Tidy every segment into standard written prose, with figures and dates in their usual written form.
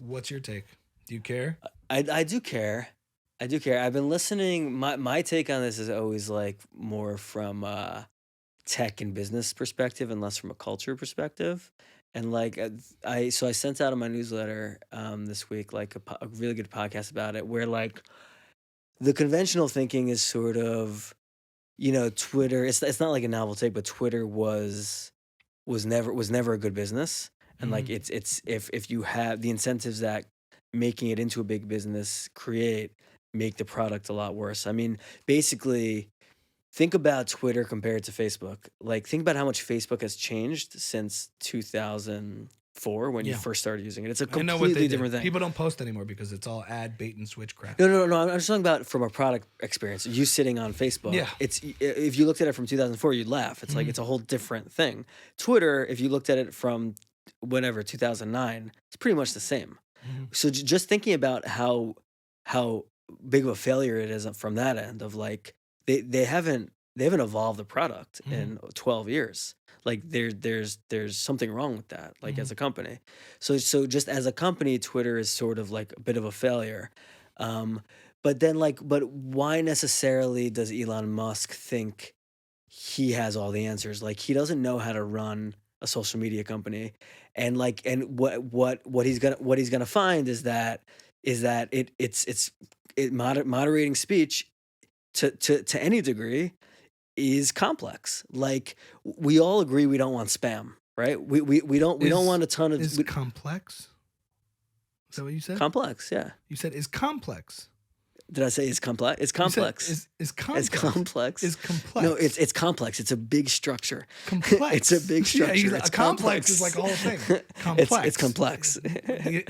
What's your take? Do you care? I do care. I do care. I've been listening. My take on this is always like more from tech and business perspective and less from a culture perspective. And like I sent out in my newsletter this week like a really good podcast about it where like the conventional thinking is sort of Twitter. It's not like a novel take, but Twitter was never a good business. And like Mhm. it's if you have the incentives that making it into a big business make the product a lot worse. I mean, basically, think about Twitter compared to Facebook. Like, think about how much Facebook has changed since 2004 when you Yeah. first started using it. It's a I know what they completely different did. thing. People don't post anymore because it's all ad bait and switch crap. No, no, no, no. I'm just talking about from a product experience. You sitting on Facebook. Yeah. If you looked at it from 2004, you'd laugh. It's like it's a whole different thing. Twitter, if you looked at it from whenever 2009, it's pretty much the same. Mhm. So just thinking about how big of a failure it is from that end of like they haven't evolved the product in 12 years. Like there's something wrong with that. Like as a company, so just as a company, Twitter is sort of like a bit of a failure. Um, but why necessarily does Elon Musk think he has all the answers? Like he doesn't know how to run a social media company, and what he's gonna find is that moderating speech to any degree is complex. Like we all agree we don't want spam, right? We don't want a ton of Is complex? Is that what you said? complex. Yeah. You said is complex. Did I say it's complex? It's You said complex. is It's complex. complex. Is complex. No, it's complex. It's a big structure. complex. It's a big structure. Yeah, It's a complex is like a whole thing. Complex. It's complex. The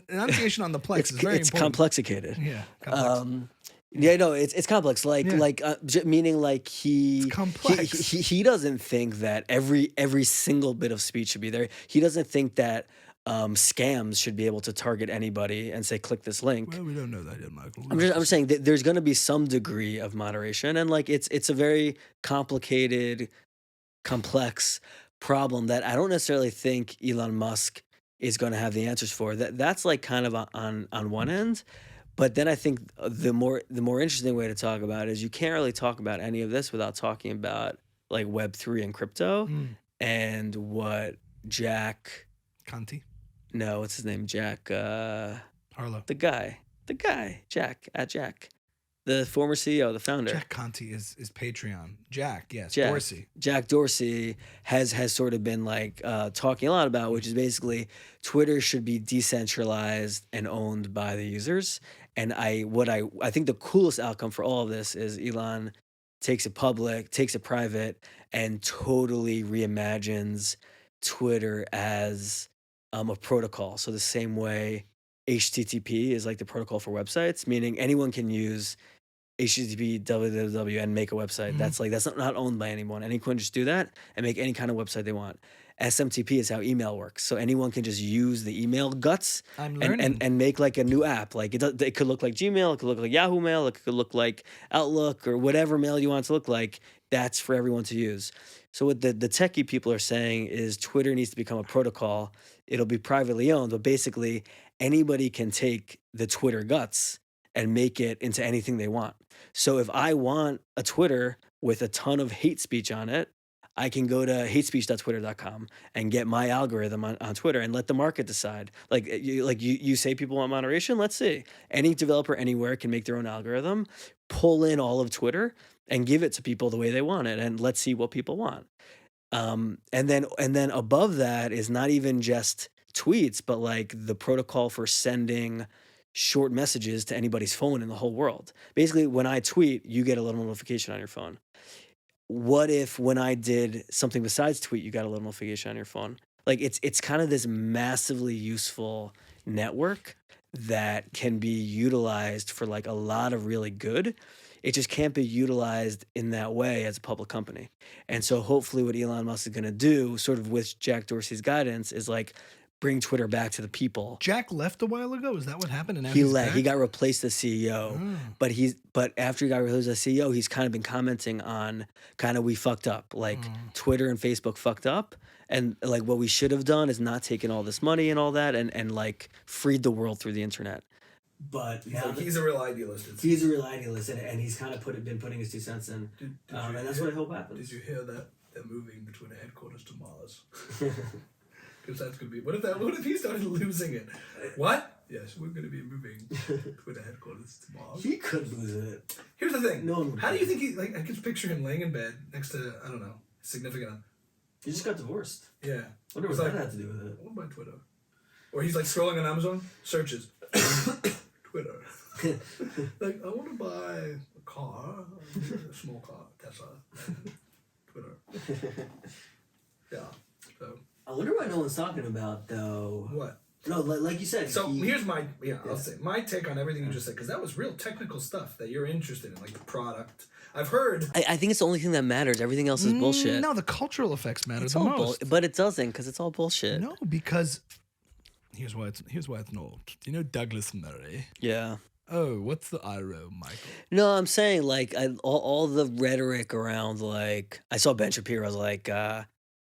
enunciation on the plex is very It's important. complexicated. Yeah, complex. Yeah, no, it's complex. Like Yeah. meaning like It's complex. he doesn't think that every single bit of speech should be there. He doesn't think that scams should be able to target anybody and say click this link. Well, we don't know that yet, Michael. I'm saying that there's going to be some degree of moderation, and like it's a very complicated, complex problem that I don't necessarily think Elon Musk is going to have the answers for. That's like kind of on one end, but then I think the more interesting way to talk about it is you can't really talk about any of this without talking about like Web3 and crypto and what Jack. Conti. No, what's his name? Jack. Harlow. The guy, Jack, the former CEO, the founder. Jack Conti is Patreon. Jack, yes. Jack, Dorsey. Jack Dorsey has sort of been like talking a lot about, which is basically Twitter should be decentralized and owned by the users. And I think the coolest outcome for all of this is Elon takes it public, takes it private, and totally reimagines Twitter as a protocol. So the same way HTTP is like the protocol for websites, meaning anyone can use HTTP www and make a website. That's not owned by anyone. Anyone can just do that and make any kind of website they want. SMTP is how email works. So anyone can just use the email guts I'm learning. and make like a new app. Like it could look like Gmail, it could look like Yahoo Mail, it could look like Outlook or whatever mail you want it to look like. That's for everyone to use. So what the techie people are saying is Twitter needs to become a protocol. It'll be privately owned, but basically anybody can take the Twitter guts and make it into anything they want. So if I want a Twitter with a ton of hate speech on it, I can go to hatespeech.twitter.com and get my algorithm on Twitter and let the market decide. You say people want moderation. Let's see. Any developer anywhere can make their own algorithm, pull in all of Twitter, and give it to people the way they want it, and let's see what people want. And then above that is not even just tweets, but like the protocol for sending short messages to anybody's phone in the whole world. Basically, when I tweet, you get a little notification on your phone. What if when I did something besides tweet, you got a little notification on your phone? Like it's kind of this massively useful network that can be utilized for like a lot of really good. It just can't be utilized in that way as a public company. And so hopefully what Elon Musk is going to do, sort of with Jack Dorsey's guidance, is like bring Twitter back to the people. Jack left a while ago. Is that what happened? And now He he's left. back? He got replaced as CEO. But after he got replaced as CEO, he's kind of been commenting on kind of we fucked up. Like Twitter and Facebook fucked up, and like what we should have done is not taken all this money and all that, and like freed the world through the internet. But now He's a real idealist. he's a real idealist, and he's kind of been putting his 2 cents in, and that's what I hope happens. Did you hear that they're moving the Twitter headquarters to Mars? Because that's gonna be. What if he started losing it? What? Yes, we're gonna be moving Twitter headquarters to Mars. He could lose it. Here's the thing. No one would How do care. you think he like? I can picture him laying in bed next to I don't know significant. He just got divorced. Yeah. Wonder It's what like, that had to do with it. I want to buy Twitter. Or he's like scrolling on Amazon, searches Twitter. Like I want to buy a car, a small car, Tesla, and Twitter. Yeah. So I wonder what no one's talking about though. what? No, like you said. So he- here's my I'll say my take on everything you just said because that was real technical stuff that you're interested in, like the product. I've heard. I think it's the only thing that matters. Everything else is bullshit. No, the cultural effects matter It's the all most. but it doesn't because it's all bullshit. No, because here's why it's not. You know Douglas Murray. Yeah. Oh, what's the IRO, Michael? No, I'm saying like all the rhetoric around like I saw Ben Shapiro's like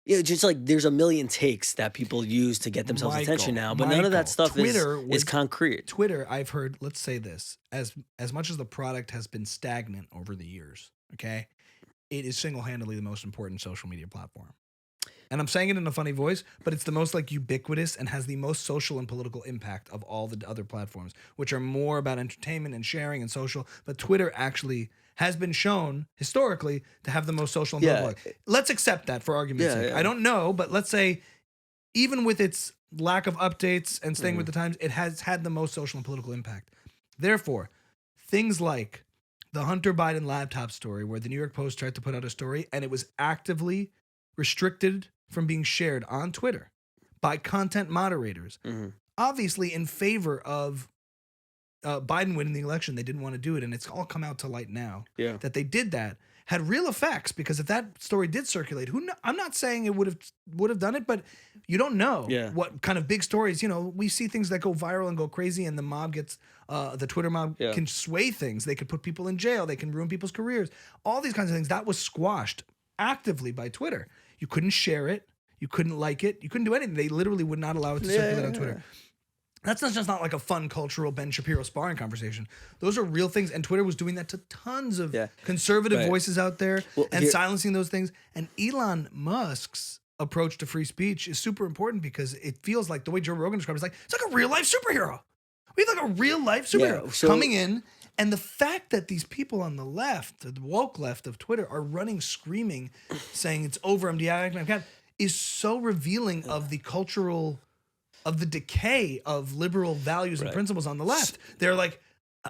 just like there's a million takes that people use to get themselves attention now, but none of that stuff is concrete. Twitter, I've heard. Let's say this: as much as the product has been stagnant over the years, okay, it is single-handedly the most important social media platform. And I'm saying it in a funny voice, but it's the most like ubiquitous and has the most social and political impact of all the other platforms, which are more about entertainment and sharing and social. But Twitter actually has been shown historically to have the most social and political. Let's accept that for argument's sake. Yeah. I don't know, but let's say even with its lack of updates and staying with the times, it has had the most social and political impact. Therefore, things like the Hunter Biden laptop story, where the New York Post tried to put out a story and it was actively restricted from being shared on Twitter by content moderators, obviously in favor of Biden winning the election. They didn't want to do it, and it's all come out to light now that they did that. Had real effects, because if that story did circulate, I'm not saying it would have done it, but you don't know what kind of big stories. You know, we see things that go viral and go crazy, and the mob gets the Twitter mob can sway things. They could put people in jail. They can ruin people's careers. All these kinds of things that was squashed actively by Twitter. You couldn't share it. You couldn't like it. You couldn't do anything. They literally would not allow it to circulate on Twitter. That's not just not like a fun cultural Ben Shapiro sparring conversation. Those are real things. And Twitter was doing that to tons of conservative voices out there and silencing those things. And Elon Musk's approach to free speech is super important because it feels like the way Joe Rogan described it, it's like a real life superhero. We have like a real life superhero coming in. And the fact that these people on the left, the woke left of Twitter, are running screaming, saying it's over, is so revealing of the cultural, of the decay of liberal values and principles on the left. They're like,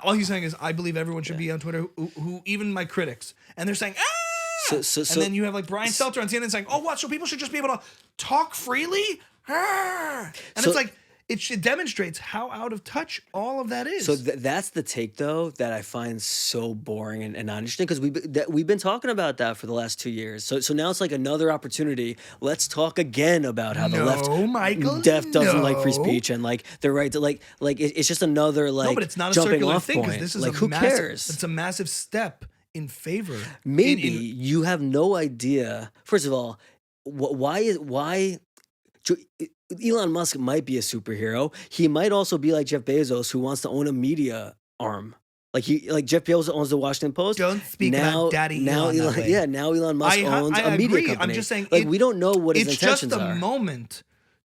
all he's saying is, I believe everyone should be on Twitter, who even my critics. And they're saying, ah! And then you have like Brian Stelter on CNN saying, oh, what? So people should just be able to talk freely? Ah! And it's like, it demonstrates how out of touch all of that is. So that's the take, though, that I find so boring and not interesting, because we've been talking about that for the last 2 years. So now it's like another opportunity. Let's talk again about how the left doesn't like free speech and like the right to like it's just another like no, but it's not a jumping circular off thing, point. This is like who cares? It's a massive step in favor. Maybe you have no idea. First of all, why Elon Musk might be a superhero. He might also be like Jeff Bezos, who wants to own a media arm. Like Jeff Bezos owns the Washington Post. Don't speak about Daddy Elon. Now Elon Musk owns a media company. I'm just saying, like we don't know what his intentions are. It's just a moment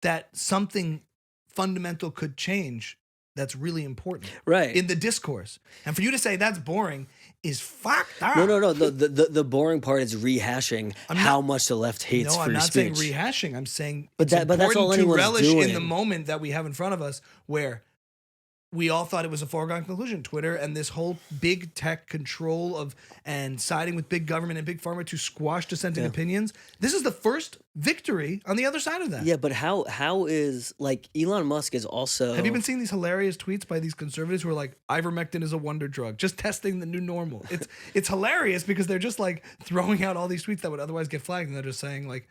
that something fundamental could change. That's really important, right? In the discourse, and for you to say that's boring is fucked up. No. The boring part is rehashing how much the left hates free speech. No, I'm not saying rehashing. I'm saying but that's all anyone's to relish doing. In the moment that we have in front of us, where we all thought it was a foregone conclusion. Twitter and this whole big tech control of and siding with big government and big pharma to squash dissenting opinions. This is the first victory on the other side of that. Yeah, but how is like Elon Musk is also. Have you been seeing these hilarious tweets by these conservatives who are like, ivermectin is a wonder drug, just testing the new normal? It's hilarious because they're just like throwing out all these tweets that would otherwise get flagged, and they're just saying like,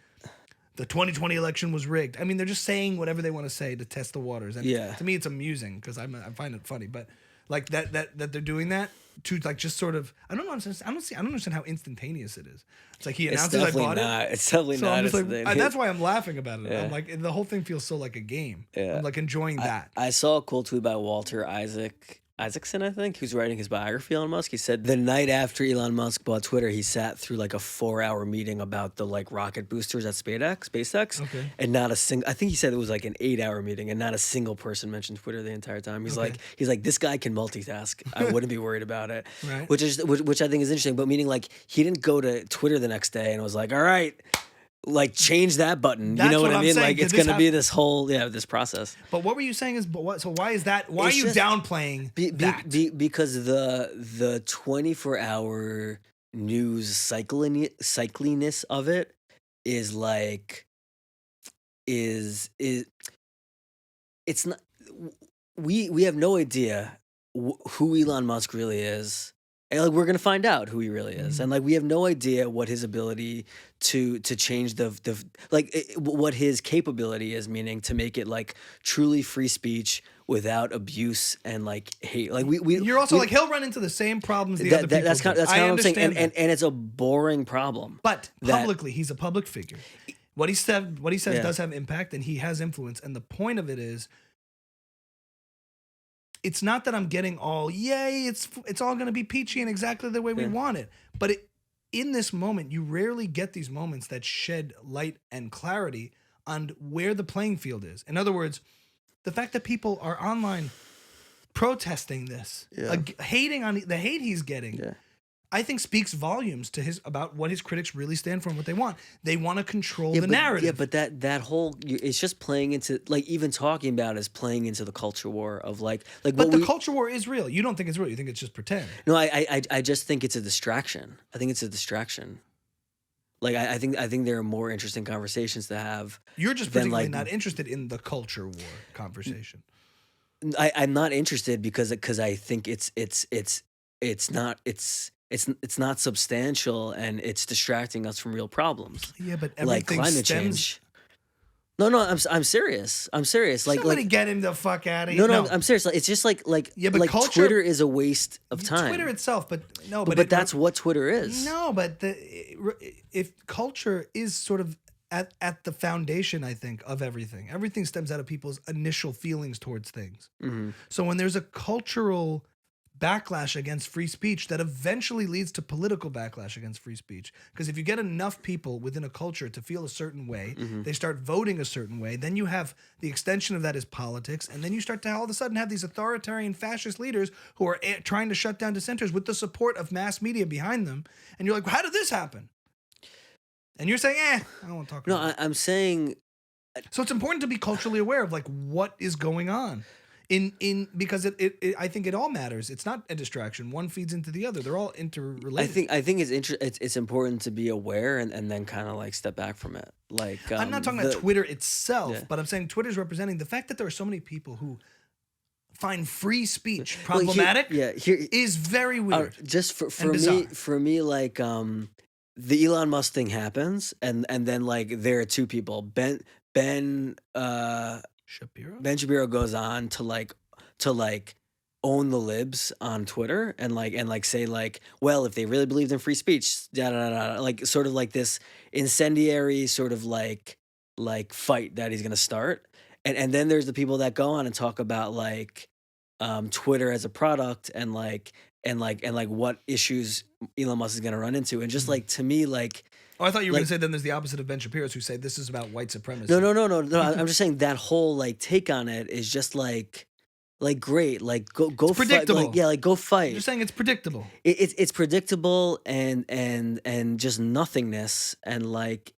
the 2020 election was rigged. I mean, they're just saying whatever they want to say to test the waters. And to me, it's amusing because I find it funny. But like that they're doing that to like just sort of I don't understand how instantaneous it is. It's like he It's announces I definitely bought it. not. It's definitely So not. I'm just like, It's- that's why I'm laughing about it. Yeah. I'm like, the whole thing feels so like a game. Yeah. I'm like enjoying that. I saw a cool tweet by Walter Isaacson, I think, who's writing his biography on Musk. He said the night after Elon Musk bought Twitter, he sat through like a 4-hour meeting about the like rocket boosters at SpaceX. Okay. And not a single, I think he said it was like an 8-hour meeting and not a single person mentioned Twitter the entire time. He's Okay. like, this guy can multitask. I wouldn't be worried about it. Right. Which I think is interesting, but meaning like he didn't go to Twitter the next day and was like, all right, like change that button. That's you know what what I I'm mean? saying, Like did it's this gonna be this whole this process. But what were you saying is, but what? So why is that? Why It's are you just- downplaying that? Because the 24-hour news cycliness of it is like is it's not we have no idea who Elon Musk really is. And like we're gonna find out who he really is, and like we have no idea what his ability to change what his capability is, meaning to make it like truly free speech without abuse and like hate. Like You're also like he'll run into the same problems the other people. that's kind do. of I what I'm saying, understand and that. it's a boring problem. But that- publicly, he's a public figure. What he says Yeah. does have impact, and he has influence. And the point of it is, it's not that I'm getting all yay. It's all going to be peachy and exactly the way we Yeah. want it. But in this moment, you rarely get these moments that shed light and clarity on where the playing field is. In other words, the fact that people are online protesting this, Yeah. hating on the hate he's getting. Yeah. I think speaks volumes to about what his critics really stand for and what they want. They want to control the but, narrative. Yeah, but that whole it's just playing into like even talking about it is playing into the culture war of like but what the culture war is real. You don't think it's real. You think it's just pretend. No, I just think it's a distraction. I think it's a distraction. Like I think there are more interesting conversations to have. You're just Then, particularly like- not interested in the culture war conversation. I'm not interested because I think it's not substantial and it's distracting us from real problems Yeah, but like everything climate stems. change. No, I'm serious. I'm serious. Somebody Like get him the fuck out of here. no, I'm serious. Like, it's just like Yeah, but like culture- Twitter is a waste of time. Twitter itself, but no, but it- that's what Twitter is. No, but if culture is sort of at the foundation, I think, of everything. Everything stems out of people's initial feelings towards things. Mhm. So when there's a cultural backlash against free speech, that eventually leads to political backlash against free speech. Because if you get enough people within a culture to feel a certain way, Mm-hmm. they start voting a certain way, then you have the extension of that is politics, and then you start to all of a sudden have these authoritarian fascist leaders who are trying to shut down dissenters with the support of mass media behind them. And you're like, how did this happen? And you're saying, I don't want to talk No, about it. I'm saying So it's important to be culturally aware of like what is going on. Because it I think it all matters. It's not a distraction. One feeds into the other. They're all interrelated. I think it's important to be aware and then kind of like step back from it. Like I'm not talking about Twitter itself, Yeah. but I'm saying Twitter's representing the fact that there are so many people who find free speech Well, here- problematic here is very weird. just for and for me like the Elon Musk thing happens and then like there are two people Shapiro? Ben Shapiro goes on to like own the libs on Twitter and like say like, well, if they really believed in free speech, da da da, like sort of like this incendiary sort of like fight that he's gonna start, and then there's the people that go on and talk about like Twitter as a product and what issues Elon Musk is gonna run into, and just like to me like. Oh, I thought you were like- going to say then there's the opposite of Ben Shapiro's who say this is about white supremacy. No. I'm just saying that whole like take on it is just like great. Like go fight. predictable. Like, yeah, like go fight. You're saying it's predictable. It's predictable and just nothingness and like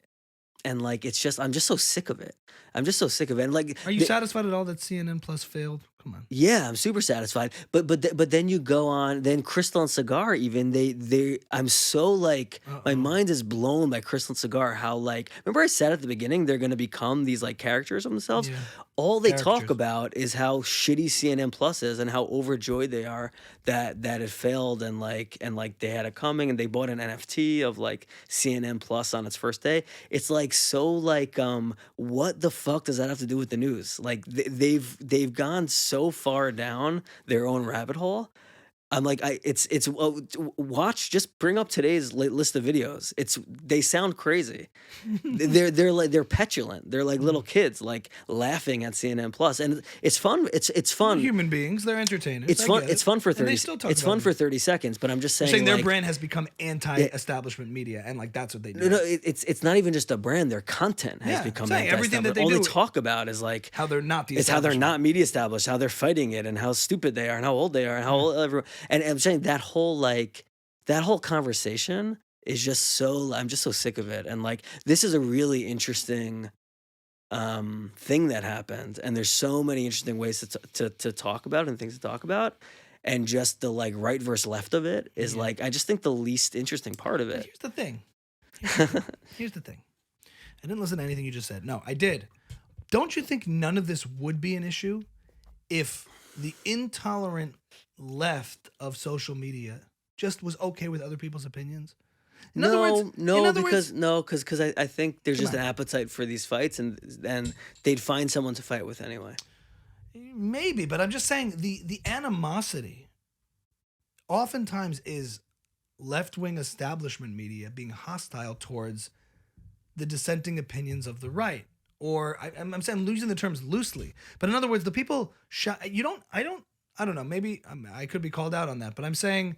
it's just I'm just so sick of it. I'm just so sick of it. And like Are you satisfied at all that CNN Plus failed? Come on. yeah, I'm super satisfied. But then you go on. Then Crystal and Cigar even they I'm so like my Uh-oh. mind is blown by Crystal and Cigar. How like remember I said at the beginning they're gonna become these like characters of themselves. Yeah. All they talk Characters. about is how shitty CNN Plus is and how overjoyed they are that it failed and like they had it coming and they bought an NFT of like CNN Plus on its first day. It's like so like what the fuck does that have to do with the news? Like they've gone so so far down their own rabbit hole. I'm like, watch, just bring up today's list of videos. They sound crazy. They're petulant. They're like little kids, like laughing at CNN Plus, and it's fun. It's They're fun. human beings. They're entertainers. It's I fun. get It's it. fun for And they 30. still talk It's about fun it. for 30 seconds. But I'm just You're saying, saying their like, brand has become anti-establishment media, and like that's what they do. no, it's not even just a brand. Their content has Yeah, become saying everything that they all do- they talk about is like How they're not the. it's how they're establishment. not media established, how they're fighting it, and how stupid they are, and how old they are, and how old everyone. And I'm saying that whole conversation is just so. I'm just so sick of it. And like this is a really interesting thing that happened, and there's so many interesting ways to talk about and things to talk about. And just the like right versus left of it is like I just think the least interesting part of But it. here's the thing. Here's the thing. I didn't listen to anything you just said. No, I did. Don't you think none of this would be an issue if the intolerant left of social media just was okay with other people's opinions? In other words, because I think there's Come just on. an appetite for these fights, and they'd find someone to fight with anyway. maybe, but I'm just saying the animosity oftentimes is left-wing establishment media being hostile towards the dissenting opinions of the right. Or I'm saying I'm using the terms loosely, but in other words, the people I don't know. Maybe I could be called out on that, but I'm saying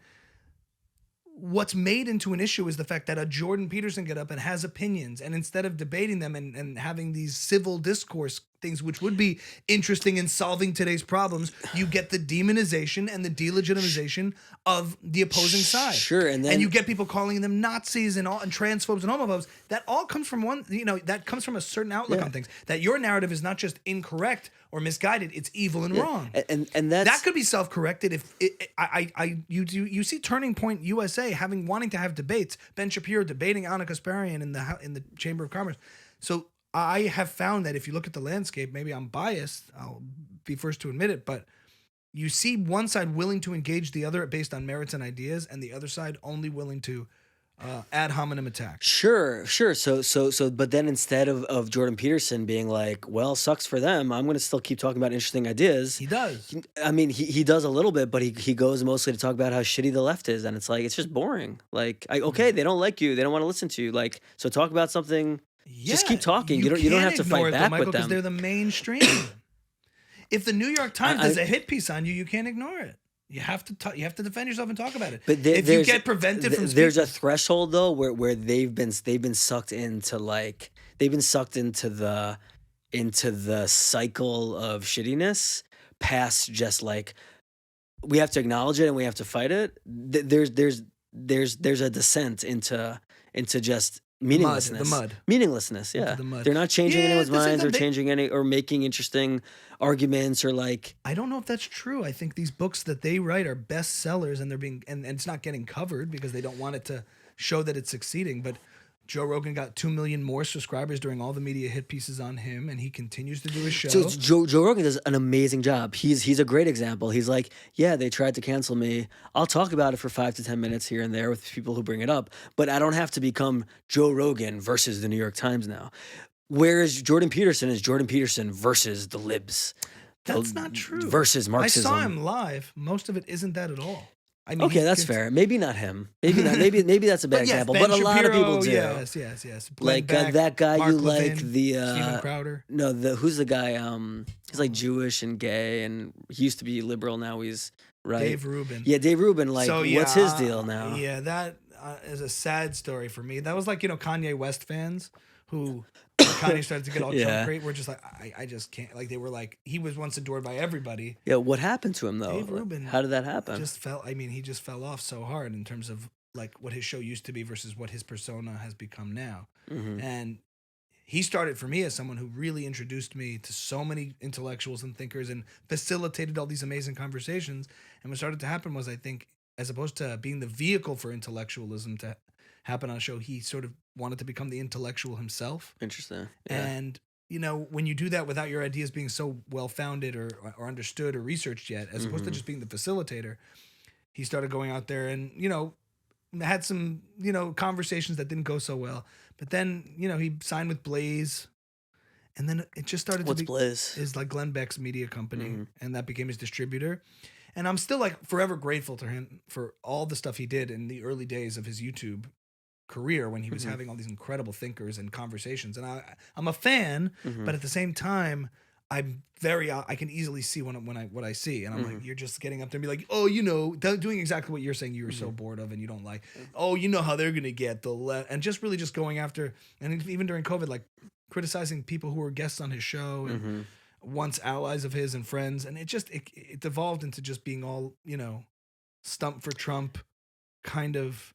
what's made into an issue is the fact that a Jordan Peterson get up and has opinions, and instead of debating them and having these civil discourse things, which would be interesting in solving today's problems, you get the demonization and the delegitimization of the opposing side. Sure, and then you get people calling them Nazis and transphobes and homophobes. That all comes from that comes from a certain outlook on things. That your narrative is not just incorrect or misguided; it's evil and wrong. and that's That could be self-corrected if you see Turning Point USA wanting to have debates. Ben Shapiro debating Anna Kasparian in the Chamber of Commerce. So I have found that if you look at the landscape, maybe I'm biased. I'll be first to admit it, but you see one side willing to engage the other based on merits and ideas, and the other side only willing to ad hominem attack. Sure. So, but then instead of Jordan Peterson being like, well, sucks for them, I'm going to still keep talking about interesting ideas. He does. I mean, he does a little bit, but he goes mostly to talk about how shitty the left is. And it's like, it's just boring. Like, okay, they don't like you. They don't want to listen to you. Like, so talk about something. Just keep talking. You don't can't have to ignore fight it, though, back Michael, with 'cause them. they're the mainstream. If the New York Times does a hit piece on you, you can't ignore it. You have to you have to defend yourself and talk about it. But if you get prevented from speaking, there's a threshold though where they've been sucked into the cycle of shittiness past just like we have to acknowledge it and we have to fight it. There's a descent into just meaninglessness. the mud. Meaninglessness, yeah. the mud. They're not changing Yeah, anyone's at the same minds or time, changing or making interesting arguments or like I don't know if that's true. I think these books that they write are bestsellers, and they're being and it's not getting covered because they don't want it to show that it's succeeding. But Joe Rogan got 2 million more subscribers during all the media hit pieces on him, and he continues to do his show. So Joe Rogan does an amazing job. He's a great example. He's like, yeah, they tried to cancel me. I'll talk about it for 5 to 10 minutes here and there with people who bring it up, but I don't have to become Joe Rogan versus the New York Times now. Whereas Jordan Peterson is Jordan Peterson versus the libs. That's not true. Versus Marxism. I saw him live. Most of it isn't that at all. I mean, Okay, that's fair. Maybe not him. Maybe not. Maybe that's a bad example. Ben But a lot of Shapiro, people do. Yes. Glenn Like Beck, that guy Mark you like Levin, the Steven Crowder. no who's the guy he's like Jewish and gay and he used to be liberal, now he's right. Dave Rubin. Yeah, Dave Rubin. Like, So, what's his deal now? Yeah, that is a sad story for me. That was like, Kanye West fans who when Kanye started to get all Yeah. Trump great. We're just like, I just can't. Like, they were like, he was once adored by everybody. Yeah, what happened to him though? Dave Rubin How did that happen? He just fell off so hard in terms of like what his show used to be versus what his persona has become now. Mhm. And he started for me as someone who really introduced me to so many intellectuals and thinkers and facilitated all these amazing conversations. And what started to happen was, I think, as opposed to being the vehicle for intellectualism to happen on a show, he sort of wanted to become the intellectual himself. Interesting. Yeah. And when you do that without your ideas being so well founded or understood or researched yet, as opposed to just being the facilitator, he started going out there and had some conversations that didn't go so well. But then he signed with Blaze, and then it just started What's to be Blizz? is like Glenn Beck's media company, Mhm. and that became his distributor. And I'm still like forever grateful to him for all the stuff he did in the early days of his YouTube career when he was Mhm. having all these incredible thinkers and conversations. And I'm a fan, Mhm. but at the same time, I'm very I can easily see what I see, and I'm like, Mhm. you're just getting up there and be like, oh, you know, doing exactly what you're saying you were so Mhm. bored of and you don't like. Oh, you know how they're gonna get and just really just going after, and even during COVID, like criticizing people who were guests on his show and Mhm. once allies of his and friends, and it devolved into just being all, you know, stump for Trump kind of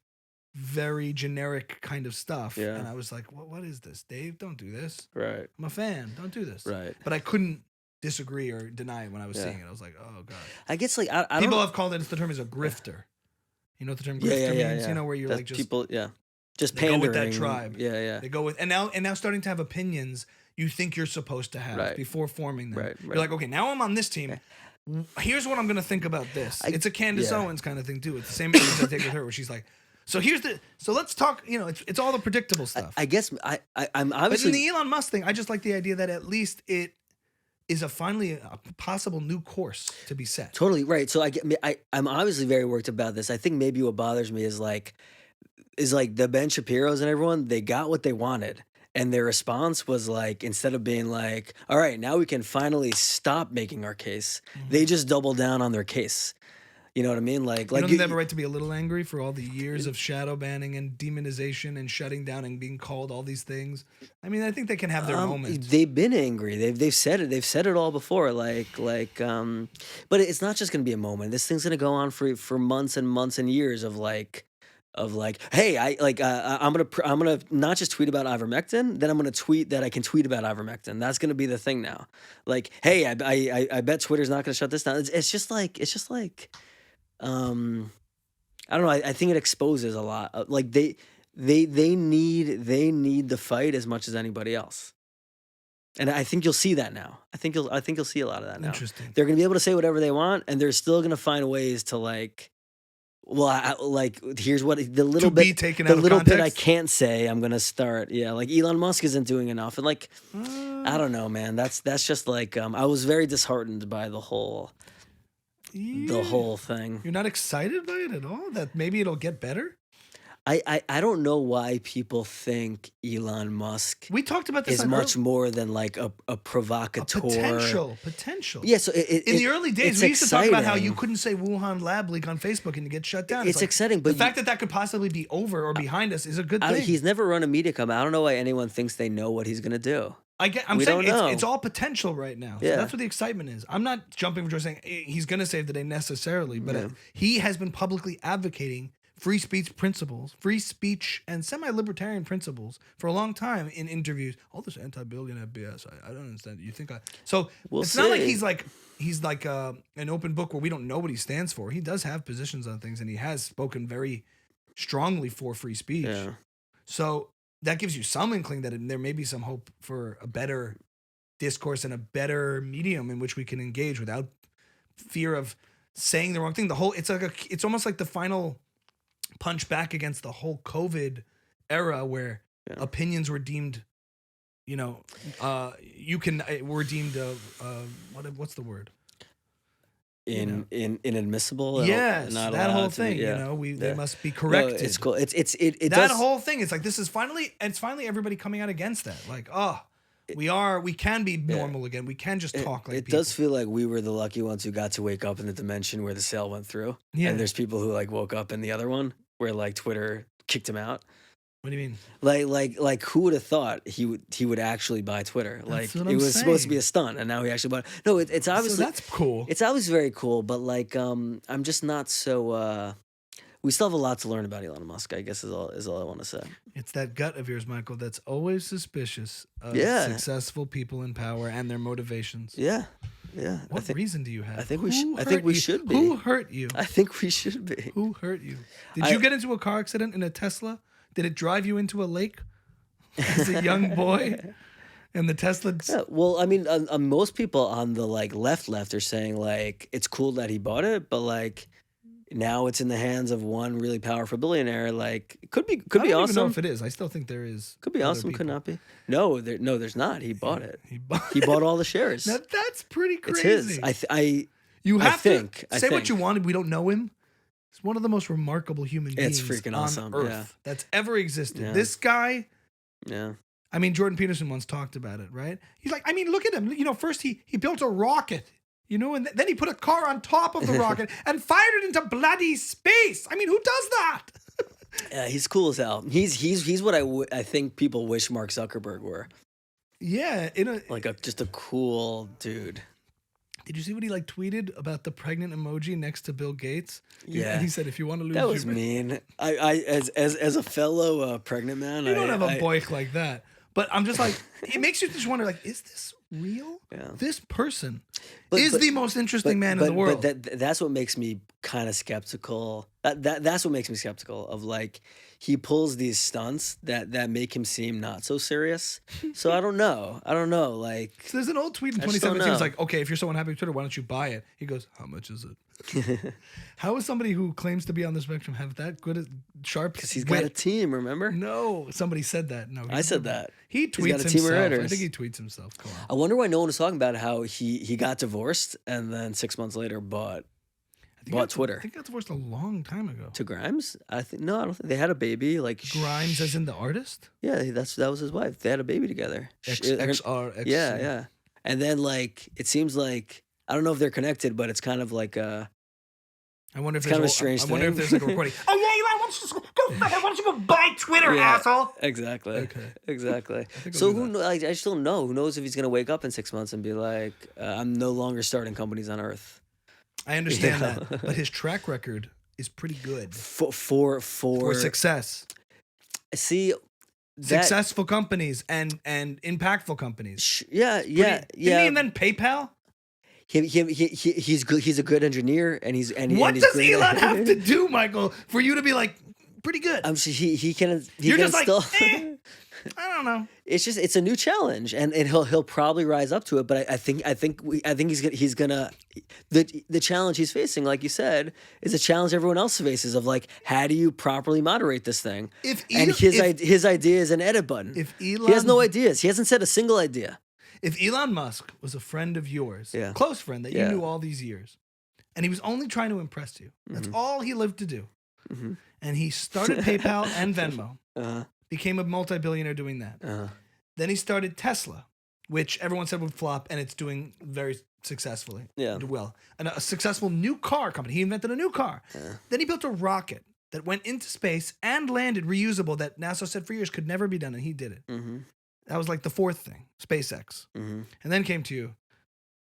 very generic kind of stuff. Yeah. And I was like, what is this, Dave? Don't do this. Right. I'm a fan. Don't do this. Right. But I couldn't disagree or deny it when I was Yeah. seeing it. I was like, oh god. I guess like I People don't. have called it, the term is a grifter. You know what the term Yeah, grifter yeah, yeah, means? yeah. You know, where you're That's like just people. Yeah. Just they go pandering. with that tribe. Yeah, yeah. They go with and now starting to have opinions you think you're supposed to have Right. before forming them. Right, You're right. like, okay, now I'm on this team. Here's what I'm gonna think about this. It's a Candace yeah. Owens kind of thing too. It's the same image I take with her, where she's like, so let's talk. You know, it's all the predictable stuff. I guess I'm But obviously. in the Elon Musk thing, I just like the idea that at least it is finally a possible new course to be set. Totally right. So I'm obviously very worked about this. I think maybe what bothers me is like the Ben Shapiro's and everyone, they got what they wanted. And their response was like, instead of being like, all right, now we can finally stop making our case, they just double down on their case. You know what I mean? Like You don't think they have a right to be a little angry for all the years of shadow banning and demonization and shutting down and being called all these things? I mean, I think they can have their moments. They've been angry. They've said it. They've said it all before. But it's not just gonna be a moment. This thing's gonna go on for months and months and years of like, hey, I'm gonna not just tweet about ivermectin, then I'm gonna tweet that I can tweet about ivermectin. That's gonna be the thing now. Like, hey, I bet Twitter's not gonna shut this down. It's just like. I don't know. I think it exposes a lot. Like they need the fight as much as anybody else, and I think you'll see that now. I think you'll see a lot of that now. Interesting. They're gonna be able to say whatever they want, and they're still gonna find ways to like. Well, here's what the little To be bit, taken the out of little bit I context? can't say. I'm gonna start. Yeah, like Elon Musk isn't doing enough, and like I don't know, man. That's just like I was very disheartened by the whole thing. You're not excited by it at all? That maybe it'll get better? I don't know why people think Elon Musk We talked about this is on much more than like a provocateur. potential. Yeah, so In the early days, we used to talk about how you exciting. couldn't say Wuhan lab leak on Facebook and you get shut down. It's like, exciting, but the fact that that could possibly be over or behind us is a good thing. he's never run a media company. I don't know why anyone thinks they know what he's gonna do. I'm we saying don't know. it's all potential right now. So Yeah. that's what the excitement is. I'm not jumping for joy saying he's going to save the day necessarily, but he has been publicly advocating free speech principles, free speech and semi-libertarian principles for a long time in interviews. All this anti-billion BS. I don't understand. You think so? We'll it's not like see. he's like an open book where we don't know what he stands for. He does have positions on things, and he has spoken very strongly for free speech. Yeah. So that gives you some inkling that there may be some hope for a better discourse and a better medium in which we can engage without fear of saying the wrong thing. It's almost like the final punch back against the whole COVID era where opinions were deemed, were deemed what's the word? Inadmissible. Yes, not that allowed whole to be- thing. yeah. They must be No, corrected. it's cool. It That does. whole thing. It's like it's finally everybody coming out against that. Like, we can be normal again. We can just talk like It people. does feel like we were the lucky ones who got to wake up in the dimension where the sale went through. Yeah. And there's people who like woke up in the other one where like Twitter kicked him out. What do you mean? Like who would have thought he would actually buy Twitter? Like what it I'm was supposed to be saying. a stunt, and now he actually bought. No, it's obviously So that's cool. it's obviously very cool, but like I'm just not so. We still have a lot to learn about Elon Musk, I guess is all I want to say. It's that gut of yours, Michael, that's always suspicious of Yeah. successful people in power and their motivations. Yeah, yeah. What reason do you have? I think we Who should. I think hurt we you? should be. Who hurt you? I think we should be. Who hurt you? Did you get into a car accident in a Tesla? Did it drive you into a lake as a young boy? And the Tesla. Yeah, well, I mean, most people on the like left are saying like it's cool that he bought it, but like now it's in the hands of one really powerful billionaire. Like, could be I don't even know awesome. if it is. I still think there is. Could be other awesome. Could people. not be. No, there's not. He bought it. He bought, He bought all the shares. Now, that's pretty It's crazy. his. You I have think- to I say what think. you wanted. We don't know him. He's one of the most remarkable human beings It's freaking on awesome, Earth yeah. that's ever existed. Yeah. This guy, Yeah. I mean, Jordan Peterson once talked about it, right? He's like, I mean, look at him. You know, first he built a rocket, you know, and then he put a car on top of the rocket and fired it into bloody space. I mean, who does that? Yeah, he's cool as hell. He's what I think people wish Mark Zuckerberg were. Yeah. Like just a cool dude. Did you see what he like tweeted about the pregnant emoji next to Bill Gates? Yeah. He said, if you want to lose That was your mean. As a fellow pregnant man, You don't have a I- boik like that. But I'm just like, it makes you just wonder, like, is this real? Yeah. This person But- is but- the most interesting man in the world. But that's what makes me kind of skeptical. That's what makes me skeptical of, like, he pulls these stunts that make him seem not so serious. So I don't know. Like, So there's an old tweet in I just don't 2017. It's know. like, okay, if you're someone happy with Twitter, why don't you buy it? He goes, how much is it? How is somebody who claims to be on the spectrum have that good at sharp? because he's got a wit? team. Remember? No, somebody said that. No, I said that. He He's got tweets a team of himself. I writers. think he tweets himself. Come on. I wonder why no one was talking about how he got divorced and then 6 months later bought I think that's- Twitter. I think that divorced a long time ago. to Grimes. I don't think they had a baby. Like Grimes, as in the artist. Yeah, that was his wife. They had a baby together. XR. Yeah. And then, like, it seems like, I don't know if they're connected, but it's kind of like I wonder if It's kind of a there's strange I wonder if thing. there's like a recording. Oh yeah, Eli, why don't you just why don't you go buy Twitter, Yeah. asshole? exactly. Okay. Exactly. think I'll So do who that. like I just don't know. Who knows if he's gonna wake up in 6 months and be like, I'm no longer starting companies on Earth. I understand Yeah. that, but his track record is pretty good For success. see that Successful companies and impactful companies. yeah. Didn't he invent PayPal? He's good. He's a good engineer, and he's What he's does great Elon at- have to do, Michael, for you to be like pretty good? I'm sure he can. You're can just like, still. I don't know. It's a new challenge, and he'll probably rise up to it. But I think he's gonna the challenge he's facing, like you said, is a challenge everyone else faces of, like, how do you properly moderate this thing? If And his idea is an edit button. if He has no Elon ideas. He hasn't said a single idea. if Elon Musk was a friend of yours, Yeah. close friend that you Yeah. knew all these years, and he was only trying to impress you, that's Mhm. all he lived to do, Mhm. and he started PayPal and Venmo, Uh, became a multi-billionaire doing that. Then he started Tesla, which everyone said would flop, and it's doing very successfully. Yeah. Well, and a successful new car company. He invented a new car. Yeah. Then he built a rocket that went into space and landed reusable that NASA said for years could never be done, and he did it. mm-hmm. That was like the fourth thing, SpaceX. Mm-hmm. And then came to you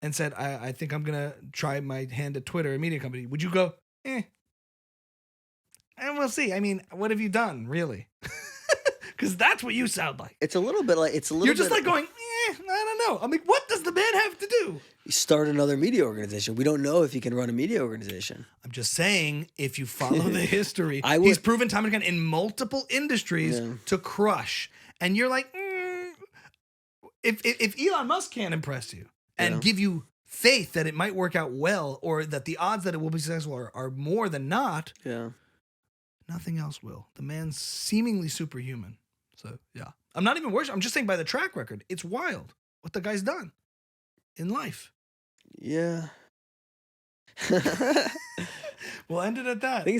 and said, I think I'm going to try my hand at Twitter, a media company. Would you go, And we'll see. I mean, what have you done, really? Because that's what you sound like. It's a little bit like You're just like going, I don't know. I'm like, what does the man have to do? start another media organization. We don't know if he can run a media organization. I'm just saying, if you follow the history, I he's would- proven time and again in multiple industries Yeah. to crush. And you're like, if Elon Musk can't impress you and Yeah. give you faith that it might work out well, or that the odds that it will be successful are more than not, Yeah. nothing else will. The man's seemingly superhuman. So yeah, I'm not even worried. I'm just saying by the track record, it's wild what the guy's done in life. Yeah. We'll end it at that. I think it's